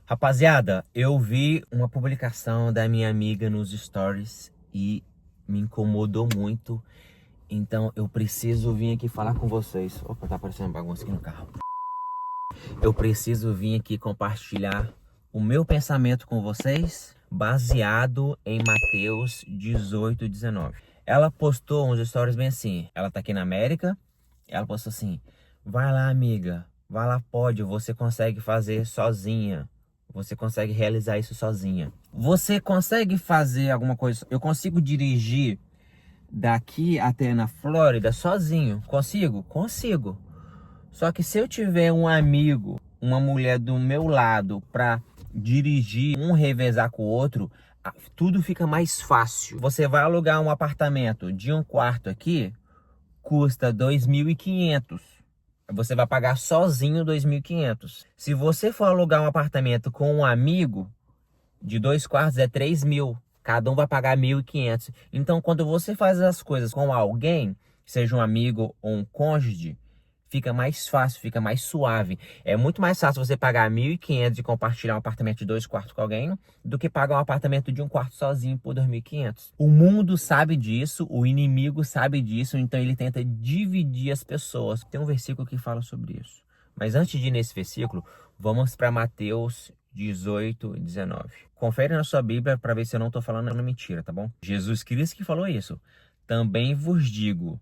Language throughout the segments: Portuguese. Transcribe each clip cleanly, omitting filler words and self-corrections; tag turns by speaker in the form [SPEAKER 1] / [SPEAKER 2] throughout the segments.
[SPEAKER 1] Rapaziada, eu vi uma publicação da minha amiga nos stories e me incomodou muito. Então eu preciso vir aqui falar com vocês. Opa, tá aparecendo bagunça aqui no carro. Eu preciso vir aqui compartilhar o meu pensamento com vocês, baseado em Mateus 18:19. Ela postou uns stories bem assim. Ela tá aqui na América. Ela postou assim: vai lá, amiga. Vai lá, pode. Você consegue fazer sozinha. Você consegue realizar isso sozinha. Você consegue fazer alguma coisa? Eu consigo dirigir daqui até na Flórida sozinho? Consigo? Consigo. Só que se eu tiver um amigo, uma mulher do meu lado para dirigir, um revezar com o outro, tudo fica mais fácil. Você vai alugar um apartamento de um quarto aqui, custa 2.500. Você vai pagar sozinho 2.500. Se você for alugar um apartamento com um amigo de 2 quartos, é 3.000. Cada um vai pagar 1.500. Então, quando você faz as coisas com alguém, seja um amigo ou um cônjuge, fica mais fácil, fica mais suave. É muito mais fácil você pagar 1.500 e compartilhar um apartamento de 2 quartos com alguém do que pagar um apartamento de um quarto sozinho por 2.500. O mundo sabe disso, o inimigo sabe disso, então ele tenta dividir as pessoas. Tem um versículo que fala sobre isso. Mas antes de ir nesse versículo, vamos para Mateus 18:19. Confere na sua Bíblia para ver se eu não estou falando mentira, tá bom? Jesus Cristo que falou isso. Também vos digo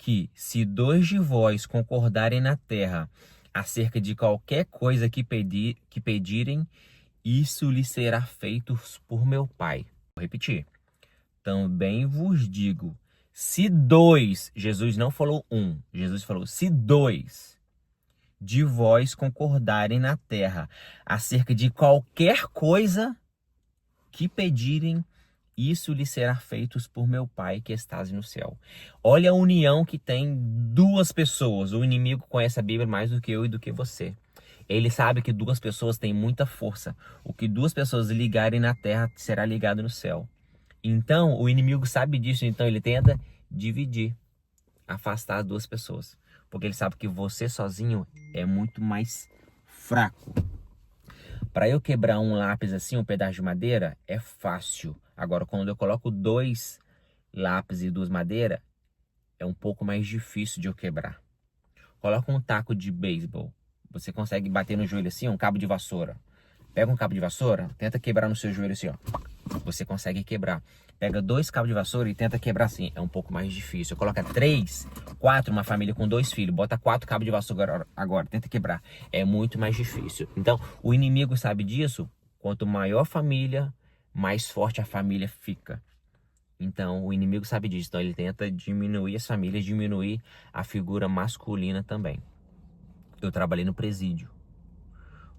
[SPEAKER 1] que se 2 de vós concordarem na terra acerca de qualquer coisa que pedirem, isso lhe será feito por meu Pai. Vou repetir. Também vos digo, se 2, Jesus não falou 1, Jesus falou, se 2 de vós concordarem na terra acerca de qualquer coisa que pedirem, isso lhe será feito por meu Pai que estás no céu. Olha a união que tem duas pessoas. O inimigo conhece a Bíblia mais do que eu e do que você. Ele sabe que duas pessoas têm muita força. O que duas pessoas ligarem na terra será ligado no céu. Então, o inimigo sabe disso, então ele tenta dividir, afastar as duas pessoas. Porque ele sabe que você sozinho é muito mais fraco. Para eu quebrar um lápis assim, um pedaço de madeira, é fácil. Agora, quando eu coloco 2 lápis e 2 madeiras, é um pouco mais difícil de eu quebrar. Coloca um taco de beisebol. Você consegue bater no joelho assim, um cabo de vassoura. Pega um cabo de vassoura, tenta quebrar no seu joelho assim, ó. Você consegue quebrar. Pega 2 cabos de vassoura e tenta quebrar assim. É um pouco mais difícil. Coloca 3, 4, uma família com 2 filhos. Bota 4 cabos de vassoura agora. Tenta quebrar. É muito mais difícil. Então, o inimigo sabe disso. Quanto maior a família, mais forte a família fica. Então, o inimigo sabe disso. Então, ele tenta diminuir as famílias, diminuir a figura masculina também. Eu trabalhei no presídio.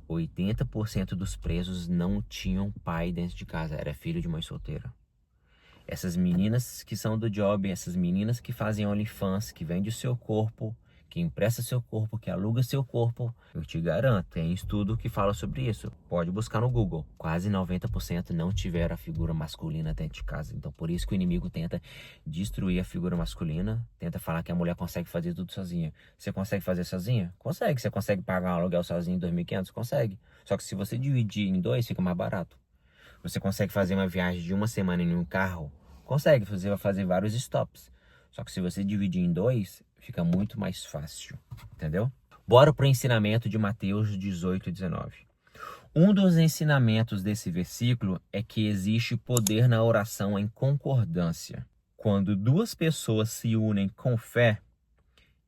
[SPEAKER 1] 80% dos presos não tinham pai dentro de casa. Era filho de mãe solteira. Essas meninas que são do job, essas meninas que fazem OnlyFans, que vende o seu corpo, que empresta seu corpo, que aluga seu corpo, eu te garanto, tem estudo que fala sobre isso. Pode buscar no Google. Quase 90% não tiveram a figura masculina dentro de casa. Então, por isso que o inimigo tenta destruir a figura masculina, tenta falar que a mulher consegue fazer tudo sozinha. Você consegue fazer sozinha? Consegue. Você consegue pagar um aluguel sozinho em 2.500? Consegue. Só que se você dividir em 2, fica mais barato. Você consegue fazer uma viagem de uma semana em um carro? Consegue, você vai fazer vários stops. Só que se você dividir em 2, fica muito mais fácil, entendeu? Bora para o ensinamento de Mateus 18:19. Um dos ensinamentos desse versículo é que existe poder na oração em concordância. Quando 2 pessoas se unem com fé,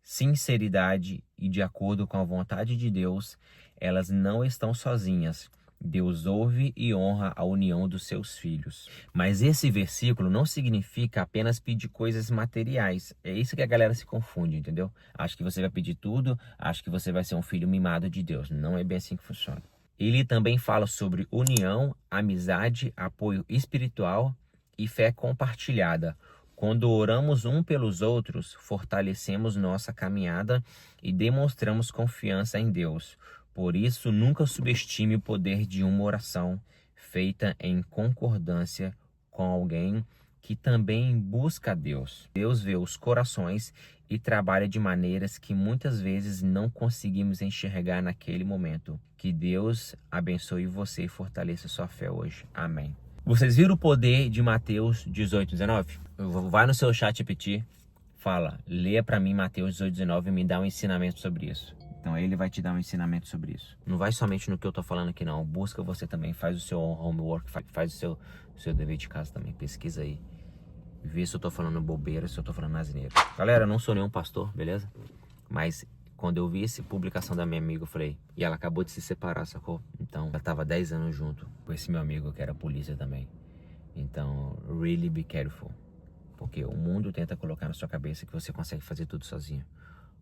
[SPEAKER 1] sinceridade e de acordo com a vontade de Deus, elas não estão sozinhas. Deus ouve e honra a união dos seus filhos. Mas esse versículo não significa apenas pedir coisas materiais. É isso que a galera se confunde, entendeu? Acha que você vai pedir tudo, acha que você vai ser um filho mimado de Deus. Não é bem assim que funciona. Ele também fala sobre união, amizade, apoio espiritual e fé compartilhada. Quando oramos um pelos outros, fortalecemos nossa caminhada e demonstramos confiança em Deus. Por isso, nunca subestime o poder de uma oração feita em concordância com alguém que também busca a Deus. Deus vê os corações e trabalha de maneiras que muitas vezes não conseguimos enxergar naquele momento. Que Deus abençoe você e fortaleça sua fé hoje. Amém. Vocês viram o poder de Mateus 18:19? Vai no seu chat GPT, fala, leia pra mim Mateus 18:19 e me dá um ensinamento sobre isso. Então ele vai te dar um ensinamento sobre isso. Não vai somente no que eu tô falando aqui não. Busca você também, faz o seu homework, faz o seu dever de casa também. Pesquisa aí. Vê se eu tô falando bobeira, se eu tô falando asneira. Galera, eu não sou nenhum pastor, beleza? Mas quando eu vi essa publicação da minha amiga, eu falei... E ela acabou de se separar, sacou? Então, ela tava 10 anos junto com esse meu amigo que era polícia também. Então, really be careful. Porque o mundo tenta colocar na sua cabeça que você consegue fazer tudo sozinho.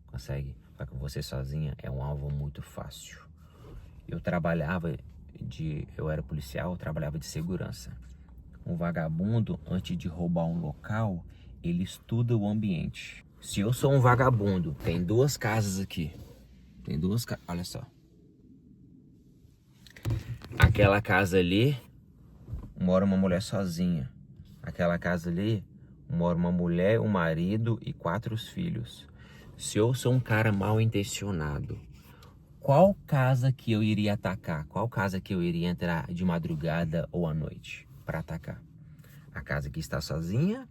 [SPEAKER 1] Consegue. Só que você sozinha é um alvo muito fácil. Eu era policial, eu trabalhava de segurança. Um vagabundo, antes de roubar um local, ele estuda o ambiente. Se eu sou um vagabundo, tem 2 casas aqui. Tem 2 casas, olha só. Aquela casa ali, mora uma mulher sozinha. Aquela casa ali, mora uma mulher, um marido e 4 filhos. Se eu sou um cara mal intencionado, qual casa que eu iria atacar? Qual casa que eu iria entrar de madrugada ou à noite para atacar? A casa que está sozinha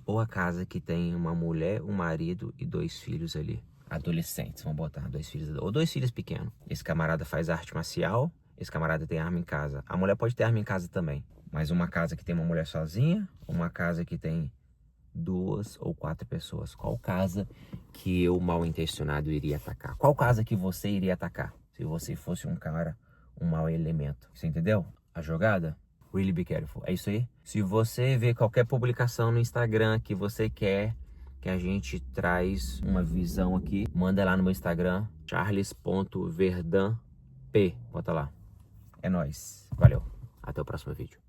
[SPEAKER 1] ou a casa que tem uma mulher, um marido e 2 filhos ali? Adolescentes, vamos botar 2 filhos, ou 2 filhos pequenos. Esse camarada faz arte marcial, esse camarada tem arma em casa. A mulher pode ter arma em casa também, mas uma casa que tem uma mulher sozinha, uma casa que tem 2 ou 4 pessoas. Qual casa que eu, mal intencionado, iria atacar? Qual casa que você iria atacar? Se você fosse um cara, um mau elemento. Você entendeu a jogada? Really be careful. É isso aí? Se você vê qualquer publicação no Instagram que você quer que a gente traz uma visão aqui, manda lá no meu Instagram, charles.verdanp. Bota lá. É nóis. Valeu. Até o próximo vídeo.